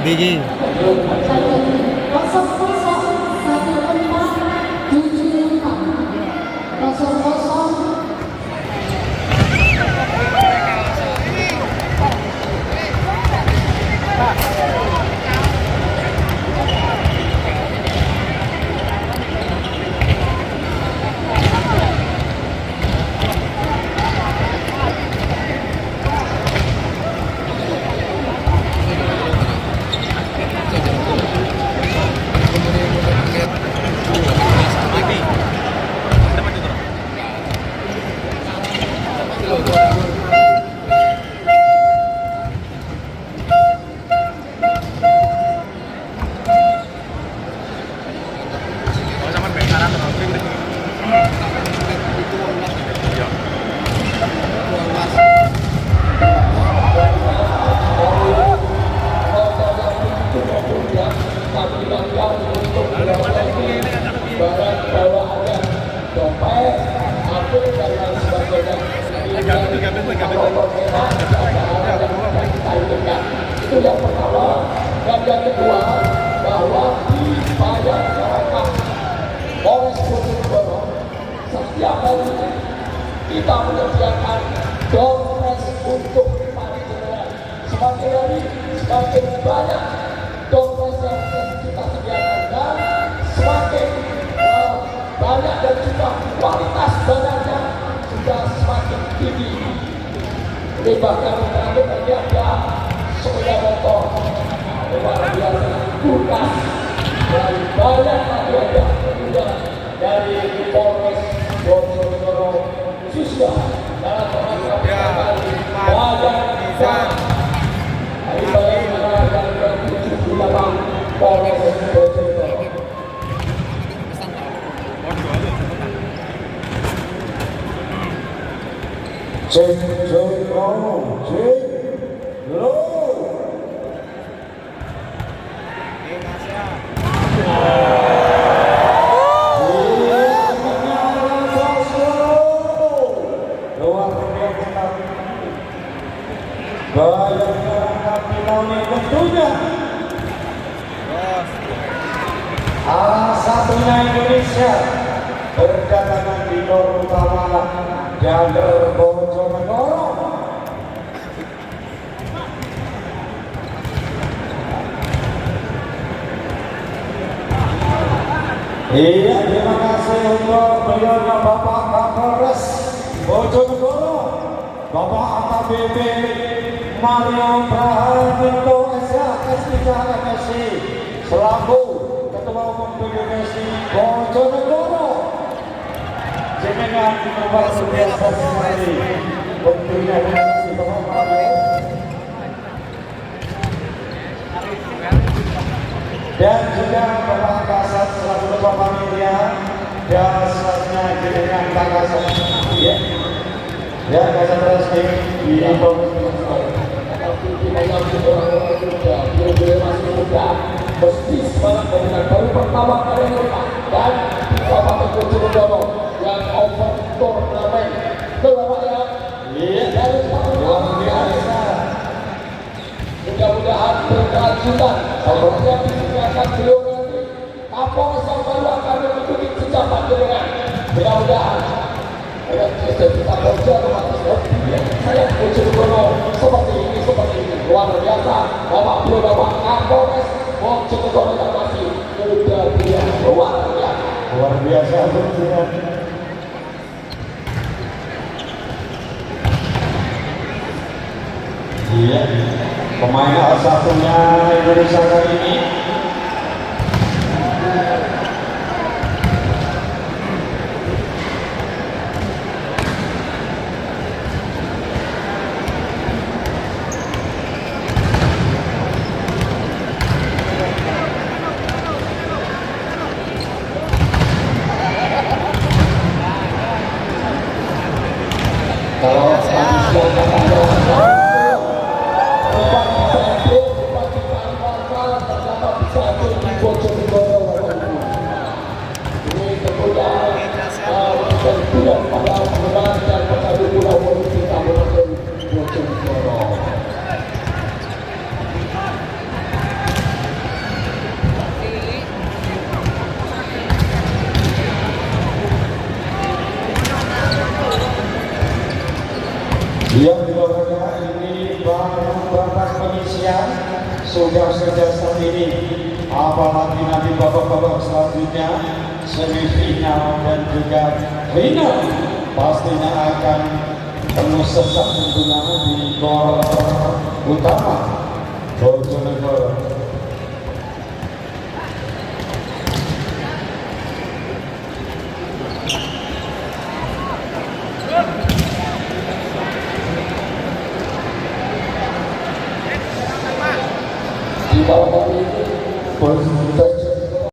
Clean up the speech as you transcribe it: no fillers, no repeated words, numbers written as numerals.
Ndi iki? Itu yang pertama. Dan yang kedua, bahwa di banyak masyarakat Polres Bojonegoro setiap hari kita menyediakan dompet untuk para jenderal. Semakin hari semakin banyak dompet yang kita sediakan, dan semakin banyak dan juga kualitas barangnya sudah semakin tinggi. Ini bahkan terakhir tadi ada sepeda motor luar biasa, bukan dari banyak ada juga dari Polres Bojonegoro khususnya dalam rangka banyak dari banyak yang 78 Polres Bojonegoro. Cek tentunya salah satunya Indonesia berdatangan di Nur Utama Jalur Bojonegoro. Iya, terima kasih untuk beliaunya Bapak Kapolres Bojonegoro, Bapak AKBP Mario Praharjo SK MSI selaku Ketua Umum PBMSI Bojonegoro. Jenengan luar biasa sekali. Tentunya terima kasih Bapak Mario. Dan juga Bapak Kasat selaku Ketua Panitia dan selanjutnya jenengan Pak Kasat ya Kasat Reski di Polres masih muda, mesti semangat dengan baru pertama kali mereka dan Kabupaten Bojonegoro yang over turnamen Bapak ya. Iya, dari luar biasa. Mudah-mudahan berkelanjutan. Seperti yang disediakan beliau nanti, Kapolres yang baru akan mengikuti sejabat dengan mudah-mudahan. Jadi Kapolda saya Bojonegoro seperti ini luar biasa. Bapak beliau Bapak Kapolres Bojonegoro yang masih muda luar biasa tentunya. Iya, pemain salah satunya Indonesia kali ini. Kalau Yang dibawakan ini baru babak pengisian sudah sejak saat ini, apalagi nanti babak-babak selanjutnya semifinal dan juga final pastinya akan penuh sesak tentunya di gol utama Bojonegoro.